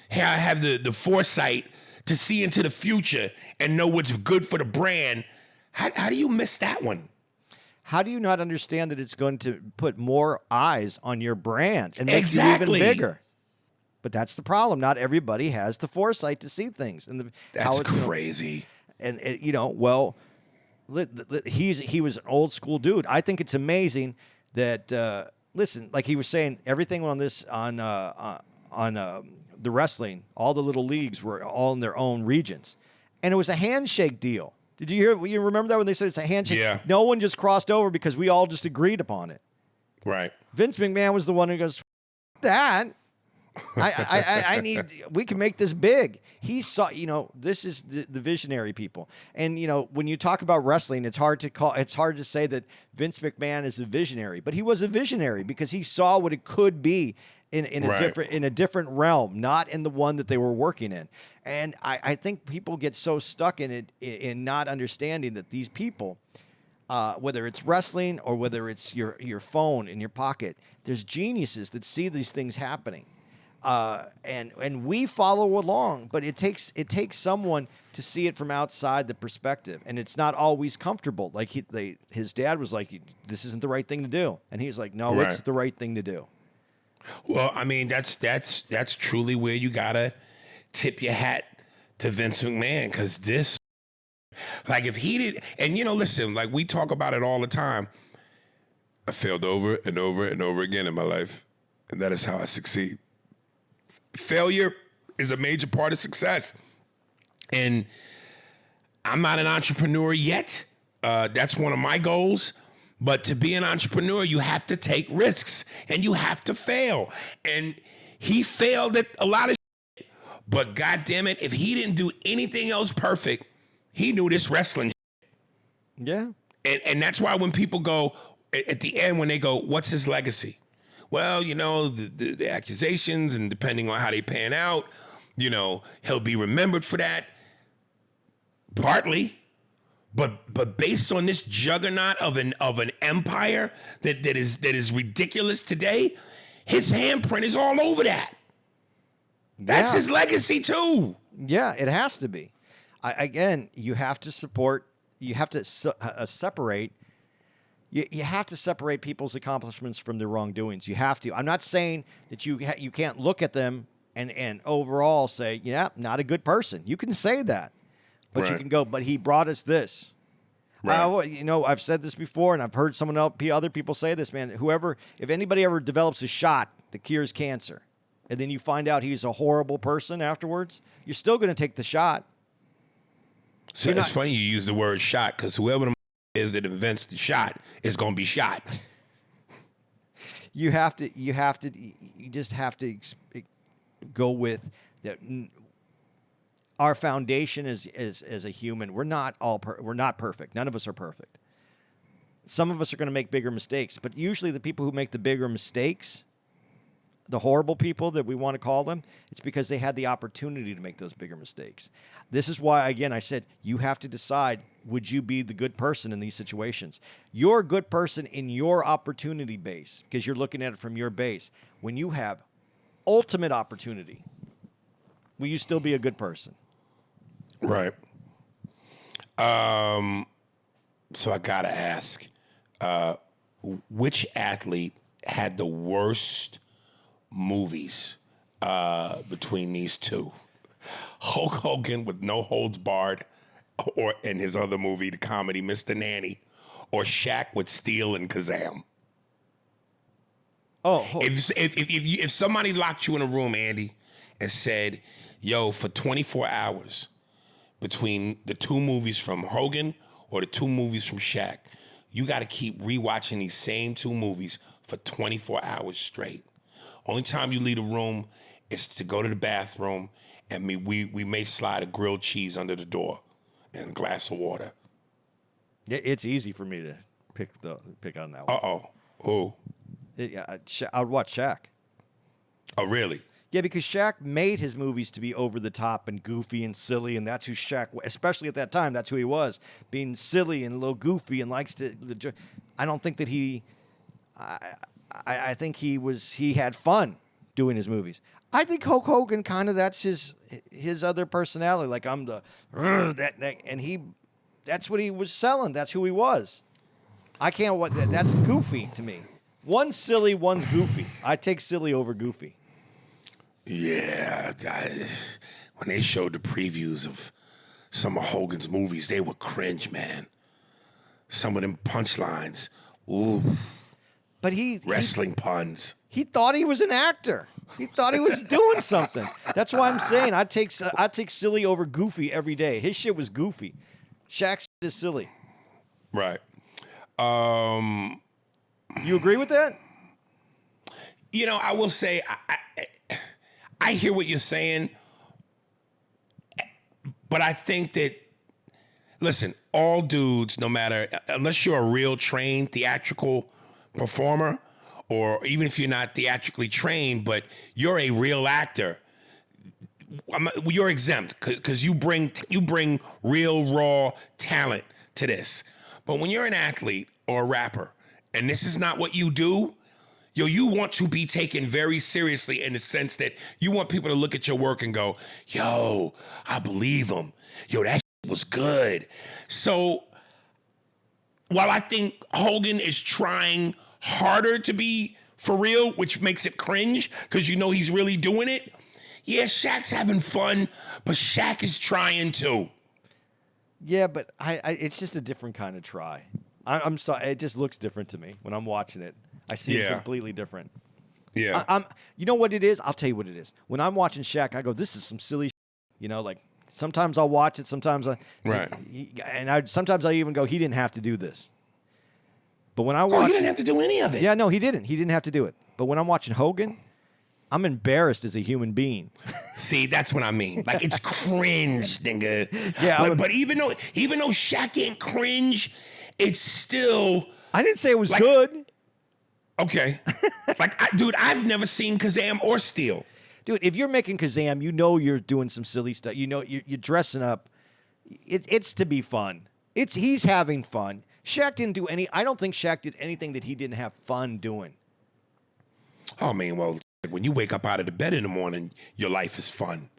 have the foresight to see into the future and know what's good for the brand, how do you miss that one? How do you not understand that it's going to put more eyes on your brand and make Exactly. you even bigger? But that's the problem. Not everybody has the foresight to see things. And That's crazy. He was an old school dude. I think it's amazing that listen, like he was saying, everything on the wrestling, all the little leagues were all in their own regions, and it was a handshake deal. Did you hear? You remember that when they said it's a handshake? Yeah. No one just crossed over because we all just agreed upon it. Right. Vince McMahon was the one who goes, "F that. We can make this big." He saw, this is the visionary people. And, when you talk about wrestling, it's hard to say that Vince McMahon is a visionary, but he was a visionary because he saw what it could be in a different realm, not in the one that they were working in. And I think people get so stuck in it, in not understanding that these people, whether it's wrestling or whether it's your phone in your pocket, there's geniuses that see these things happening. And we follow along, but it takes someone to see it from outside the perspective, and it's not always comfortable. Like his dad was like, "This isn't the right thing to do," and he's like, "No, Right. it's the right thing to do." Well, I mean, that's truly where you gotta tip your hat to Vince McMahon, because this, like, if he did, and listen, like we talk about it all the time. I failed over and over and over again in my life, and that is how I succeed. Failure is a major part of success. And I'm not an entrepreneur yet. That's one of my goals. But to be an entrepreneur, you have to take risks and you have to fail. And he failed at a lot of shit. But God damn it, if he didn't do anything else perfect, he knew this wrestling shit. Yeah. And that's why when people go, at the end, when they go, what's his legacy? Well, the accusations, and depending on how they pan out, he'll be remembered for that. Partly, but based on this juggernaut of an empire that is ridiculous today, his handprint is all over that. That's his legacy too. Yeah, it has to be. Again, you have to support. You have to separate. You have to separate people's accomplishments from their wrongdoings. You have to. I'm not saying that you can't look at them and overall say, yeah, not a good person. You can say that, but you can go, but he brought us this. Right. I've said this before, and I've heard other people say this, man. If anybody ever develops a shot that cures cancer, and then you find out he's a horrible person afterwards, you're still going to take the shot. So it's funny you use the word shot, because whoever the is that invents the shot is going to be shot. You just have to go with that. Our foundation is as a human. We're not perfect. None of us are perfect. Some of us are going to make bigger mistakes, but usually the people who make the bigger mistakes, the horrible people that we want to call them, it's because they had the opportunity to make those bigger mistakes. This is why, again, I said you have to decide, would you be the good person in these situations? You're a good person in your opportunity base because you're looking at it from your base. When you have ultimate opportunity, will you still be a good person? Right. So I got to ask, which athlete had the worst movies between these two? Hulk Hogan with No Holds Barred, or in his other movie, the comedy Mr. Nanny, or Shaq with Steel and Kazam? If somebody locked you in a room, Andy, and said, yo, for 24 hours between the two movies from Hogan or the two movies from Shaq, you got to keep rewatching these same two movies for 24 hours straight. Only time you leave the room is to go to the bathroom, and we may slide a grilled cheese under the door and a glass of water. It's easy for me to pick on that one. Uh-oh. Who? I would watch Shaq. Oh, really? Yeah, because Shaq made his movies to be over the top and goofy and silly, and that's who Shaq, especially at that time, that's who he was, being silly and a little goofy and likes to. I don't think that he. I think he had fun doing his movies. I think Hulk Hogan that's his other personality. Like I'm the and that's what he was selling. That's who he was. That's goofy to me. One's silly, one's goofy. I take silly over goofy. Yeah, when they showed the previews of some of Hogan's movies, they were cringe, man. Some of them punchlines, ooh. But wrestling puns. He thought he was an actor. He thought he was doing something. That's why I'm saying I take silly over goofy every day. His shit was goofy. Shaq's shit is silly. Right. You agree with that? I will say I hear what you're saying, but I think that, listen, all dudes, no matter, unless you're a real trained theatrical performer, or even if you're not theatrically trained, but you're a real actor, you're exempt because you bring real raw talent to this. But when you're an athlete or a rapper, and this is not what you do, Yo, you want to be taken very seriously in the sense that you want people to look at your work and go, yo, I believe him. Yo, that was good. So while I think Hogan is trying harder to be for real, which makes it cringe because you know he's really doing it, yeah, Shaq's having fun, but Shaq is trying too. Yeah, but it's just a different kind of try. I'm sorry, it just looks different to me when I'm watching it. I see it completely different. Yeah. You know what it is? I'll tell you what it is. When I'm watching Shaq, I go, this is some silly shit. You know, like sometimes I'll watch it, sometimes sometimes I even go, he didn't have to do this. But when I watch, he didn't have to do any of it. Yeah, no, he didn't. He didn't have to do it. But when I'm watching Hogan, I'm embarrassed as a human being. See, that's what I mean. Like it's cringe, nigga. Yeah, but even though Shaq ain't cringe, it's still. I didn't say it was good. Okay. Dude, I've never seen Kazam or Steel. Dude, if you're making Kazam, you know you're doing some silly stuff. You know you're dressing up. It's to be fun. He's having fun. Shaq didn't do any. I don't think Shaq did anything that he didn't have fun doing. Oh man, well, when you wake up out of the bed in the morning, your life is fun.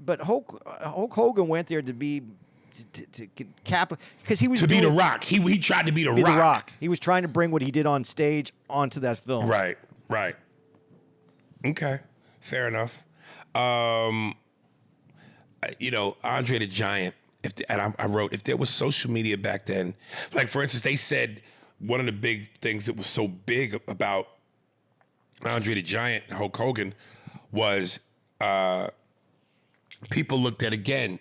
But Hulk Hogan went there to be to cap because he was to be the Rock. He tried to be the Rock. He was trying to bring what he did on stage onto that film. Right. Okay, fair enough. You know, Andre the Giant. I wrote, if there was social media back then, like for instance, they said one of the big things that was so big about Andre the Giant, Hulk Hogan, was people looked at, again,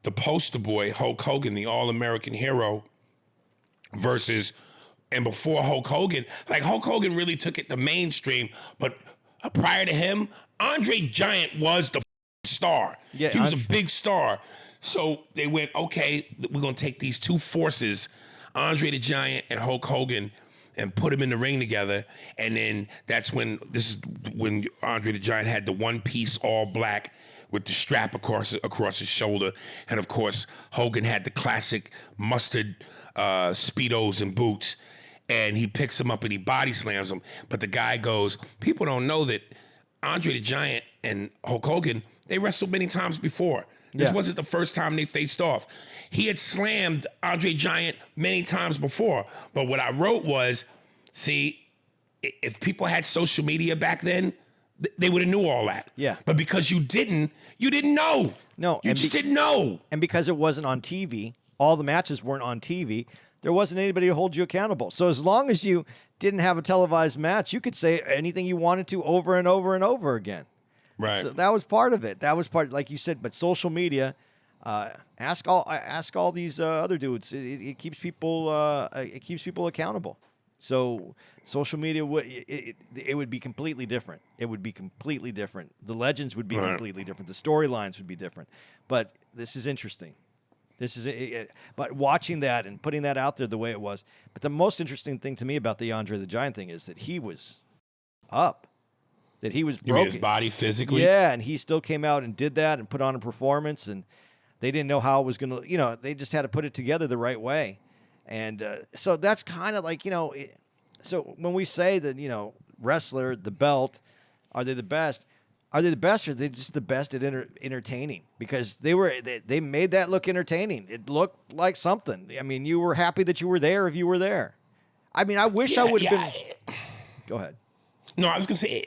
the poster boy, Hulk Hogan, the all-American hero, versus, and before Hulk Hogan, like Hulk Hogan really took it to mainstream, but prior to him, Andre Giant was the star. Yeah, he was a big star. So they went, okay, we're going to take these two forces, Andre the Giant and Hulk Hogan, and put them in the ring together. And then this is when Andre the Giant had the one piece all black with the strap across his shoulder. And of course, Hogan had the classic mustard Speedos and boots. And he picks him up and he body slams him. But the guy goes, people don't know that Andre the Giant and Hulk Hogan, they wrestled many times before. This wasn't the first time they faced off. He had slammed Andre Giant many times before. But what I wrote was, see, if people had social media back then, they would have knew all that. Yeah. But because you didn't know. No. You just didn't know. And because it wasn't on TV, all the matches weren't on TV, there wasn't anybody to hold you accountable. So as long as you didn't have a televised match, you could say anything you wanted to over and over and over again. Right. So that was part of it. That was part, like you said. But social media, ask all these other dudes. It keeps people accountable. So social media it would be completely different. It would be completely different. The legends would be completely different. The storylines would be different. But this is interesting. But watching that and putting that out there the way it was. But the most interesting thing to me about the Andre the Giant thing is that he was up. That he was broken. You mean his body physically? Yeah, and he still came out and did that and put on a performance, and they didn't know how it was going to, they just had to put it together the right way. And so that's kind of like, so when we say that, wrestler, the belt, are they the best? Are they the best, or are they just the best at entertaining? Because they made that look entertaining. It looked like something. I mean, you were happy that you were there if you were there. I mean, I wish I would have been. Go ahead. No, I was going to say,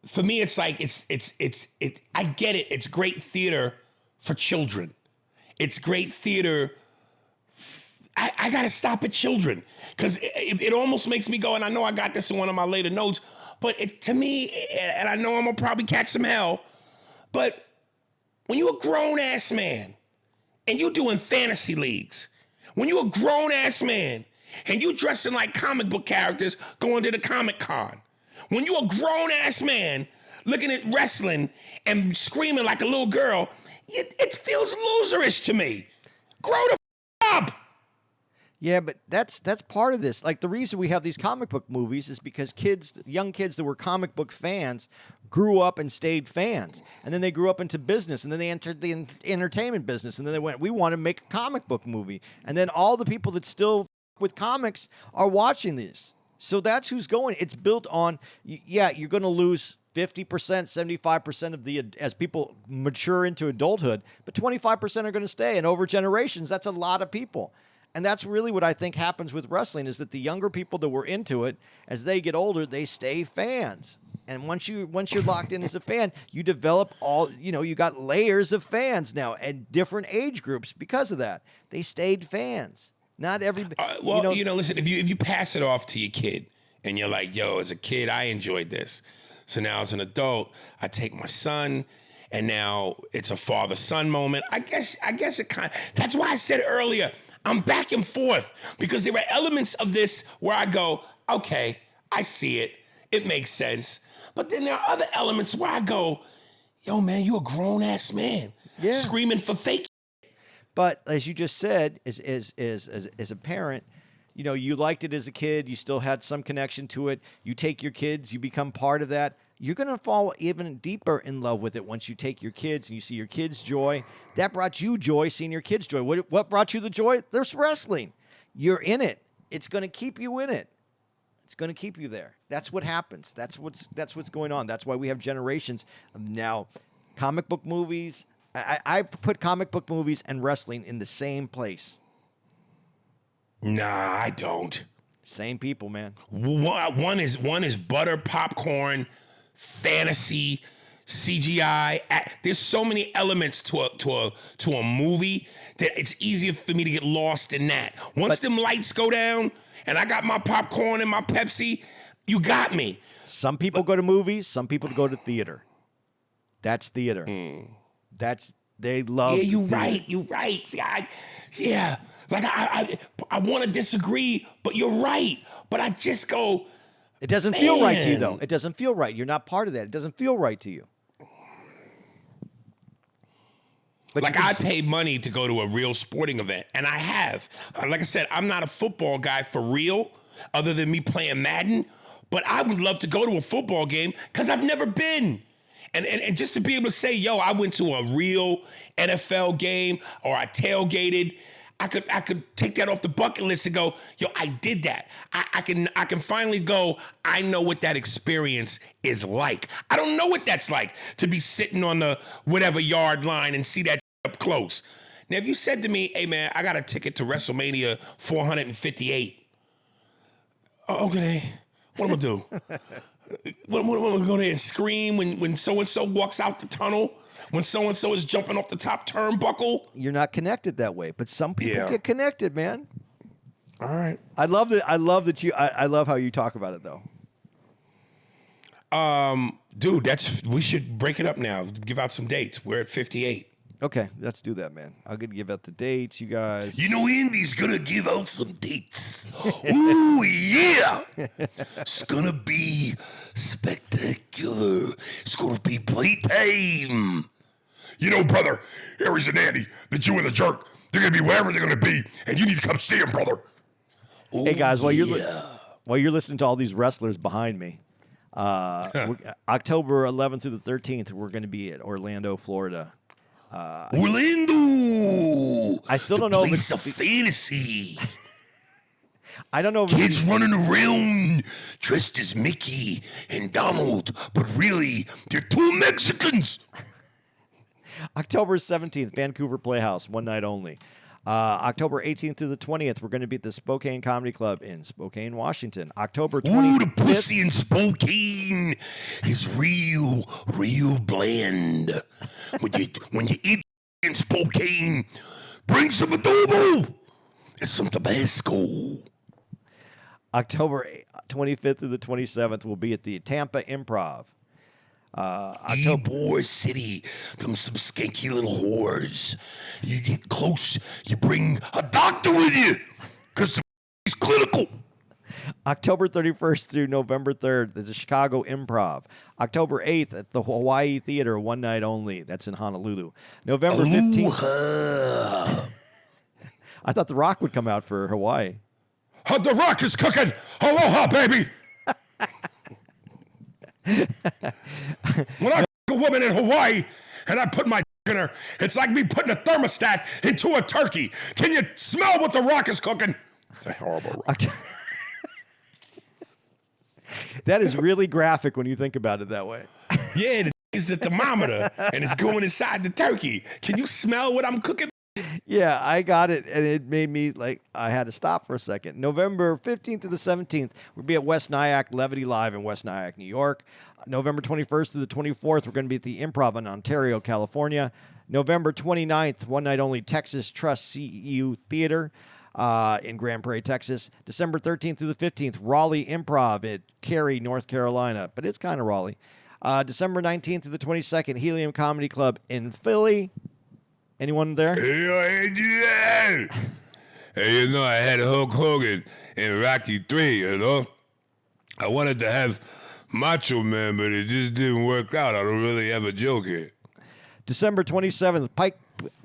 for me, it's like, I get it. It's great theater for children. It's great theater. I got to stop at children because it almost makes me go, and I know I got this in one of my later notes, but to me, and I know I'm going to probably catch some hell, but when you're a grown-ass man and you doing fantasy leagues, when you're a grown-ass man and you dressing like comic book characters going to the Comic-Con, when you're a grown-ass man looking at wrestling and screaming like a little girl, it feels loserish to me. Grow the up. Yeah, but that's part of this. Like, the reason we have these comic book movies is because young kids that were comic book fans grew up and stayed fans. And then they grew up into business, and then they entered the entertainment business, and then they went, we want to make a comic book movie. And then all the people that still with comics are watching these. So that's who's going. It's built on, yeah, you're going to lose 50%, 75% of as people mature into adulthood, but 25% are going to stay. And over generations, that's a lot of people. And that's really what I think happens with wrestling is that the younger people that were into it, as they get older, they stay fans. And once you're locked in as a fan, you develop you got layers of fans now and different age groups because of that. They stayed fans. Not everybody. Listen, if you pass it off to your kid and you're like, yo, as a kid, I enjoyed this. So now as an adult, I take my son and now it's a father-son moment. I guess it that's why I said earlier, I'm back and forth because there are elements of this where I go, okay, I see it. It makes sense. But then there are other elements where I go, yo, man, you a grown-ass man screaming for fake. But as you just said, as a parent, you liked it as a kid. You still had some connection to it. You take your kids, you become part of that. You're going to fall even deeper in love with it once you take your kids and you see your kids' joy. That brought you joy, seeing your kids' joy. What brought you the joy? There's wrestling. You're in it. It's going to keep you in it. It's going to keep you there. That's what happens. That's what's going on. That's why we have generations of now comic book movies. I put comic book movies and wrestling in the same place. Nah, I don't. Same people, man. One is butter, popcorn, fantasy, CGI. There's so many elements to a movie that it's easier for me to get lost in that. Once them lights go down and I got my popcorn and my Pepsi, you got me. Some people go to movies. Some people go to theater. That's theater. They love. Yeah, you're right. See, I want to disagree, but you're right. But I just go. It doesn't feel right to you, though. It doesn't feel right. You're not part of that. It doesn't feel right to you. But I pay money to go to a real sporting event, and I have. Like I said, I'm not a football guy for real, other than me playing Madden. But I would love to go to a football game because I've never been. And just to be able to say, yo, I went to a real NFL game or I tailgated, I could take that off the bucket list and go, yo, I did that. I can finally go, I know what that experience is like. I don't know what that's like to be sitting on the whatever yard line and see that up close. Now, if you said to me, hey, man, I got a ticket to WrestleMania 458. Okay, what am I going to do? What am I going to go there and scream when so-and-so walks out the tunnel? When so-and-so is jumping off the top turnbuckle? You're not connected that way, but some people get connected, man. All right. I love how you talk about it, though. Dude, we should break it up now. Give out some dates. We're at 58. Okay, let's do that, man. I'm going to give out the dates, you guys. You know, Andy's going to give out some dates. Ooh, yeah. It's going to be spectacular. It's going to be playtime. You know, brother, Aries and Andy, the Jew and the Jerk, they're going to be wherever they're going to be, and you need to come see them, brother. Ooh, hey, guys, while you're listening to all these wrestlers behind me, October 11th through the 13th, we're going to be at Orlando, Florida. Orlando! I still don't know if it's a fantasy. I don't know if kids running around dressed as Mickey and Donald, but really, they're two Mexicans. October 17th, Vancouver Playhouse, one night only. October 18th through the 20th, we're going to be at the Spokane Comedy Club in Spokane, Washington. October 25th. Ooh, the pussy in Spokane is real bland. When you eat in Spokane, bring some adobo and some Tabasco. October 25th through the 27th, we'll be at the Tampa Improv. Ybor City, some skanky little whores. You get close, you bring a doctor with you, because he's clinical. October 31st through November 3rd, there's the Chicago Improv. October 8th at the Hawaii Theater, one night only. That's in Honolulu. November 15th. I thought The Rock would come out for Hawaii. The Rock is cooking. Aloha, baby. When I a woman in Hawaii and I put my in her, it's like me putting a thermostat into a turkey. Can you smell what The Rock is cooking? It's a horrible rock. That is really graphic when you think about it that way. Yeah, the is a thermometer, and it's going inside the turkey. Can you smell what I'm cooking? Yeah, I got it, and it made me like I had to stop for a second. November 15th to the 17th, we'll be at West Nyack Levity Live in West Nyack, New York. November 21st to the 24th, we're going to be at the Improv in Ontario, California. November 29th, one night only, Texas Trust CEU Theater in Grand Prairie, Texas. December 13th through the 15th, Raleigh Improv at Cary, North Carolina, but it's kind of Raleigh. December 19th through the 22nd, Helium Comedy Club in Philly. Anyone there? Hey, you know, I had Hulk Hogan in Rocky 3, you know? I wanted to have Macho Man, but it just didn't work out. I don't really have a joke here. December 27th,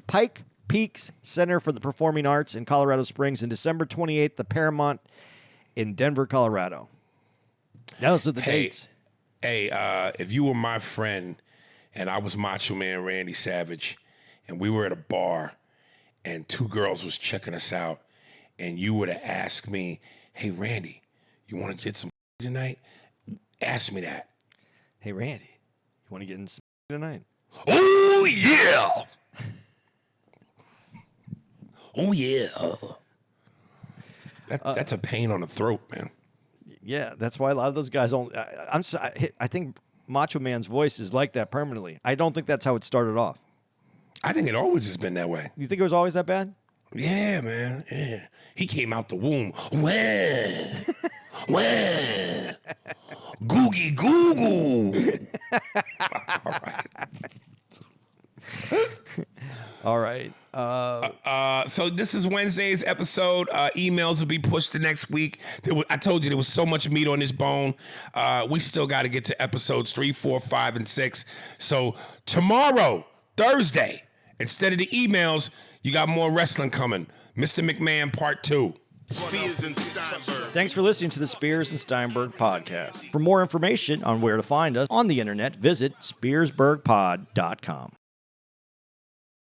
Pike Peaks Center for the Performing Arts in Colorado Springs. And December 28th, the Paramount in Denver, Colorado. Those are the dates. Hey, if you were my friend and I was Macho Man Randy Savage, and we were at a bar, and two girls was checking us out, and you would have asked me, hey, Randy, you want to get some tonight? Ask me that. Hey, Randy, you want to get in some tonight? Oh, yeah. Oh, yeah. That's a pain on the throat, man. Yeah, that's why a lot of those guys don't. I think Macho Man's voice is like that permanently. I don't think that's how it started off. I think it always has been that way. You think it was always that bad? Yeah, man. Yeah. He came out the womb. Wah. Wah. Googie goo goo. All right. So this is Wednesday's episode. Emails will be pushed to next week. I told you there was so much meat on this bone. We still got to get to episodes 3, 4, 5, and 6. So tomorrow, Thursday, instead of the emails, you got more wrestling coming. Mr. McMahon Part 2. Spears and Steinberg. Thanks for listening to the Spears and Steinberg podcast. For more information on where to find us on the internet, visit spearsburgpod.com.